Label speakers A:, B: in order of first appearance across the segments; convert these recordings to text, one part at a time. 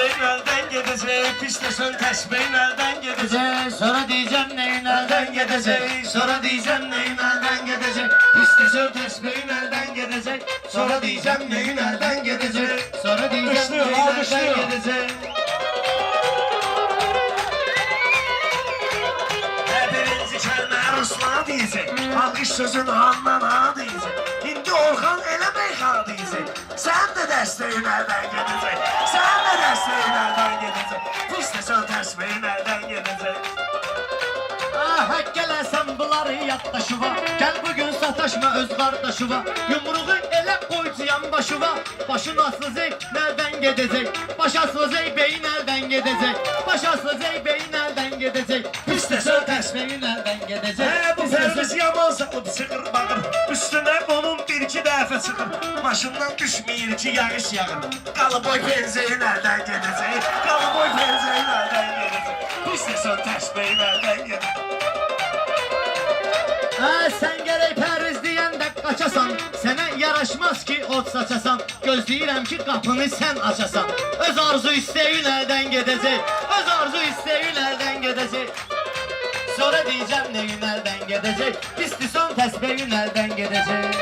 A: təsbehin əldən gedəcək. Pis desən təsbehin əldən gedəcək.
B: Sonra diyeceğim neyin elden gidecek.
A: Sonra diyeceğim neyin elden gidecek. Pis desən təsbehin əldən gedəcək. Sonra diyeceğim neyin elden gidecek.
B: Sonra diyeceğim neyin elden gidecek.
A: Birinci kəlmə Ruslan deyəcək. Alqış sözün handan ha deyəcək. İndi Orxan elə meyxana deyəcək. Sən də dəstəyin əldən gedəcək. Sən də dəstəyin əldən gedəcək. Pis desən təsbehin əldən gedəcək.
B: Hak gələsən bunları yaddaşıva. Gel bugün sataşma öz kardeşiva. Yumruğu ele koyacağım başıva. Başın aslı zeyk nereden gidecek? Baş aslı zeyk beyin elden gidecek. Baş aslı zeyk beyin elden gidecek.
A: Pis desən təsbehin
B: elden gidecek.
A: Bu fərimiz yaman salıb sıxır bağır. Üstünə qonum bir-iki dəfə çıxır. Maşından düşməyir ki yağış yağır. Qalıboy penzeyin əldən gedəcək. Qalıboy penzeyin əldən gedəcək. Pis desən təsbehin əldən gedəcək.
B: Sen gerek periz diyende kaçasan. Sana yaraşmaz ki ot saçasan. Gözleyirəm ki kapını sen açasan. Öz arzu isteğin elden gidecek. Öz arzu isteğin elden gidecek. Sonra diyeceğim neyin elden gidecek. Pisti son tesbehin elden gidecek.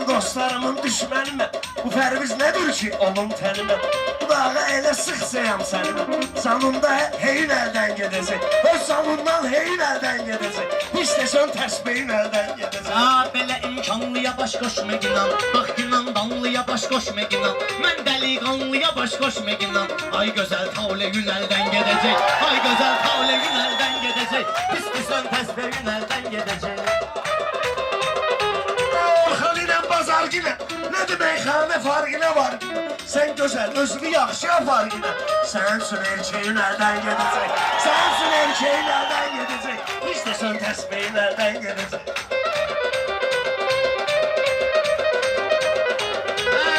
A: Dostlarımın düşmənimə. Bu fərimiz nədir ki onun tənimə. Bu dağa elə sıxsayam sənimə. Sanında heyin əldən gedəcək. Öz sanından heyin əldən gedəcək. Pis desən təsbehin əldən gedəcək.
B: Belə imkanlıya baş koşma inan. Bak inan danlıya baş koşma inan. Mən deliqanlıya baş koşma inan. Ay gözəl tavle gün elden gidecek. Ay gözəl tavle gün elden gidecek. Pis desən təsbehin elden gidecek.
A: Bazargine, ne de meyhane farkına var. Sen güzel, özünü yaxşı farkına. Sensin erkeğin elden gedecek. Sensin erkeğin elden gedecek. Hiç de sen tesbehin elden gedecek.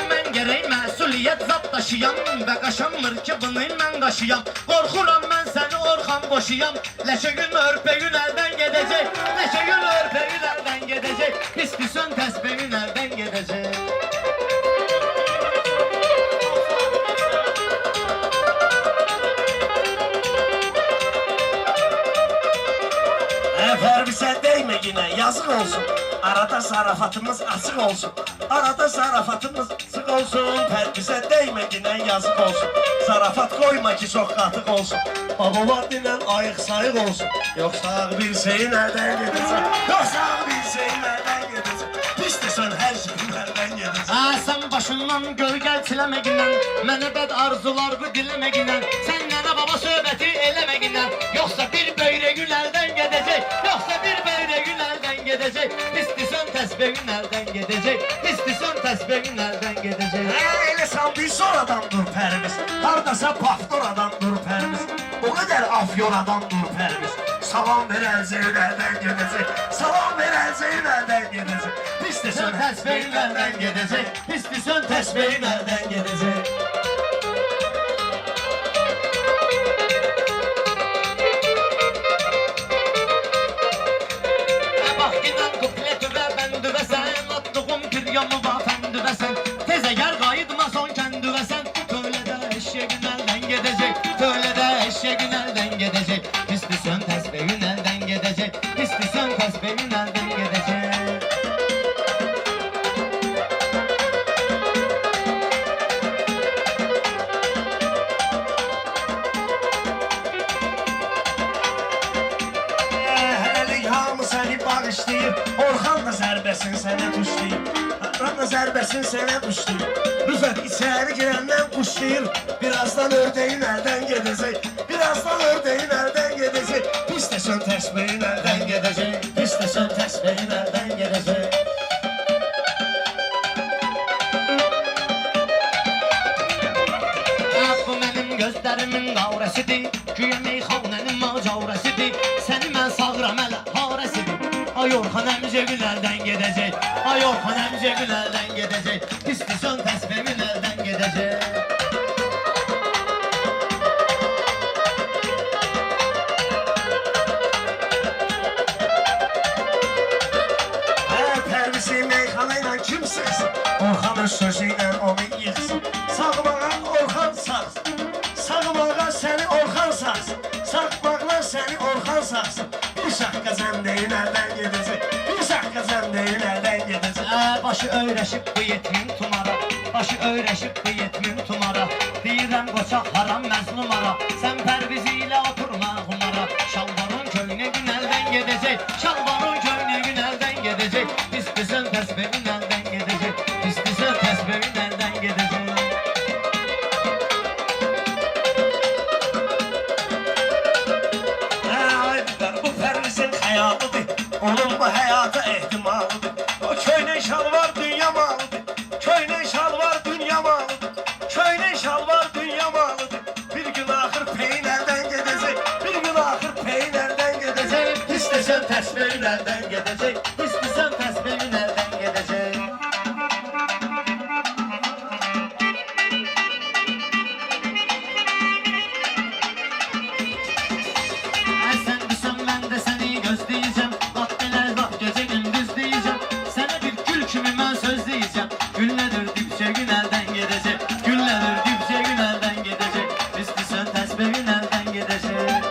B: Mən gerek məsuliyyət zat daşıyam və qaşanmır ki bunu mən qaşıyam. Qorxuram mən səni Orxan boşuyam. Leşe gün örpeyün elden gedecek. Leşe gün örpeyün elden gedecek. Pis pisən təsbehin elden gedecek.
A: Fərbisə değme yine yazık olsun. Arada zarafatımız açık olsun. Arada zarafatımız açık olsun. Fərbisə değme yine yazık olsun. Zarafat koyma ki çok katık olsun. Babalar dinen ayık sayık olsun. Yoksa ağ bir şeyin elden gedecek. Yoksa ağ bir şeyin elden gedecek. Pis desən her şeyin elden gedecek.
B: Sen başından gölgəlçiləməgindən. Mənə bəd arzular bu diləməgindən. Sen nənə baba söhbəti eləməgindən. Yoksa bir böyrəgün elden gedecek. Yoksa bir böyrəgün elden gedecek. İstisen təsbehin elden gedecek. İstisen təsbehin elden gedecek.
A: Elə sandığı sonradan dur pərimiz. Hardasa paftoradan dur pərimiz. O kadar afyonadan dur pərimiz. Salam ver Elzeyin elden gedecek. Salam ver Elzeyin elden gedecek. Pis desən
B: Təsbehin elden gedecek. İstisen təsbehin elden gedecek. Bak inan kupleti ve bendi ve sen attığım piryamı var fendi ve sen teze gel kayıtma son kendi ve sen töylede eşeğin elden gidecek. Töylede eşeğin elden gidecek. İstisen təsbehin elden gidecek. İstisen təsbehin elden gidecek.
A: bağışlayıb Orxan da zərbəsin sənə tuşlayıb Orxan da zərbəsin sənə tuşlayıb Rüfət içəri girəndən quşlayır Birazdan ördəyin əldən gedəcək Birazdan ördəyin əldən gedəcək Pis desən təsbehin əldən gedəcək Pis desən təsbehin əldən gedəcək
B: Bu mənim gözlərimin qavrəsidir Güya meyxanənin macavrəsidir Səni mən sağıram ələ harəsidir Ay Ay Orhan əmcə gün əldən gedəcək. Ay Orhan əmcə gün əldən gedəcək. İstəsən təsbihin əldən gedəcək.
A: Pərvisi meyxanayla kim sıxsın? Orxanın sözüylə onu yıxsın. Sağmağa Orxan sağsın. Sağmağa səni Orxan sağsın. Sağmaqla səni Orxan sağsın. Bir şaqqa zəmdeyin əldən gedəcək. Bir şaqqa zəmdeyin əldən gedəcək.
B: Başı öyrəşib bu yetmin tumara. Başı öyrəşib bu yetmin tumara. Deyirəm qoçaq haram məzlumara. Sən pərvizi ilə oturma qumara. Şalvarın köynə gün əldən gedəcək. Şalvarın köynə gün əldən gedəcək. İstəsən təsbihin əldən gedəcək. İstəsən təsbihin əldən gedəcək.
A: Bu Pərvizin həyatıdır. Onun bu həyata ehtimalıdır. O köynə şalvar dünya malıdır. Köynə şalvar dünya malıdır. Köynə şalvar dünya malıdır. Bir gün axır peyin əldən gedəcək. Bir gün axır peyin əldən gedəcək.
B: İstəsən təsbihin əldən gedəcək. İstəsən təsbihin əldən gedəcək. Sən bilsən mən də səni gözləyəcəm. Bax belə bax gecə gündüz deyəcəm. Sənə bir gül kimi mən söz deyəcəm. Günlədir dibcə gün əldən gedəcək. Günlədir dibcə gün əldən gedəcək. İstəsən təsbihin əldən gedəcək.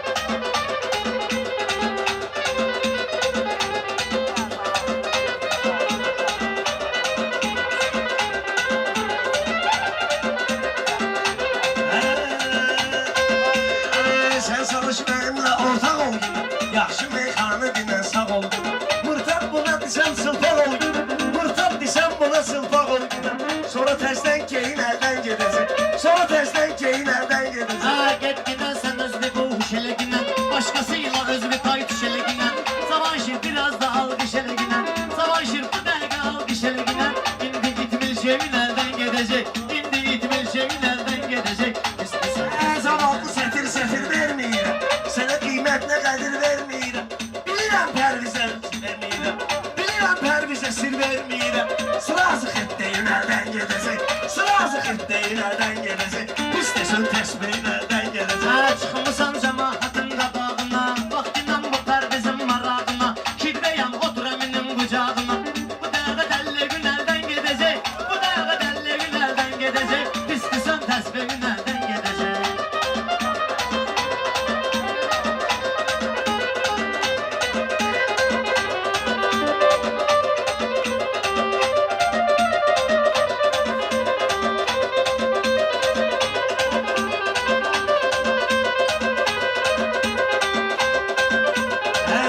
A: Sən çalış mənimlə ortaq ol günə. Yaxşı meyxanı dinən sağ ol günə. Mırtaq buna desəm sılpaq ol günə. Mırtaq desəm buna sılpaq ol günə. Sonra təzdən keyin əldən gedəcək. Sonra təzdən keyin əldən gedəcək.
B: Get giden sen özlü bu huşele ginen. Başkasıyla özlü tay düşele ginen. Savaşır biraz da algış ele ginen. Savaşır bu dergi algış ele ginen. İndi gitmil şeyin elden gedecek. İndi gitmil şeyin elden gedecek. İstesen
A: Zavallı sətir verməyirəm. Sənə qiymətinə qədir verməyirəm. Bilirəm Pərvizə verməyirəm. Bilirəm Pərvizə sir verməyirəm. Sırazı xitdeyin əldən gedəcək. Sırazı xitdeyin əldən gedəcək. İstəsən təsbihin əldən gedəcək.
B: Çıxmısan cəmaatın qabağına. Bax dinən bu pərvizin marağına. Kirdəyəm otur əminin qucağına. Bu dəqiqə dəlli gün əldən gedəcək. Bu dəqiqə dəlli gün əldən gedəcək. İstəsən təsbihin əldən gedəcək.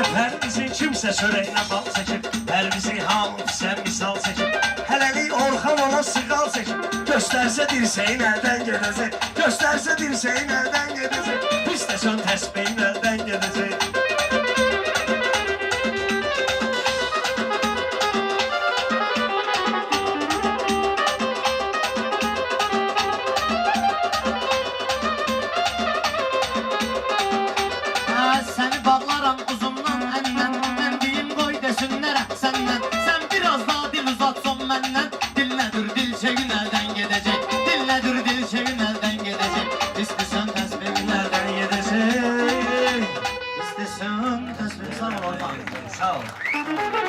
A: Pərvizin kimsə çörəyinə bal çəkib. Pərvizi hamı sən misal çəkib. Hələlik Orxan ona sığal çəkib. Göstərsə dirsəyin əldən gedəcək. Göstərsə dirsəyin əldən gedəcək. İstəsən təsbihin əldən gedəcək.
B: Səni bağlaram uzundan əndən. Mən deyim qoy desinlər səndən. Sən biraz daha dil uzat son məndən. Dillədir dilçə gün əldən gedəcək. Dillədir dilçə gün əldən gedəcək. İstəsən təsbihin əldən gedəcək. İstəsən təsbihin sağ ol Orxan.
A: Sağ ol.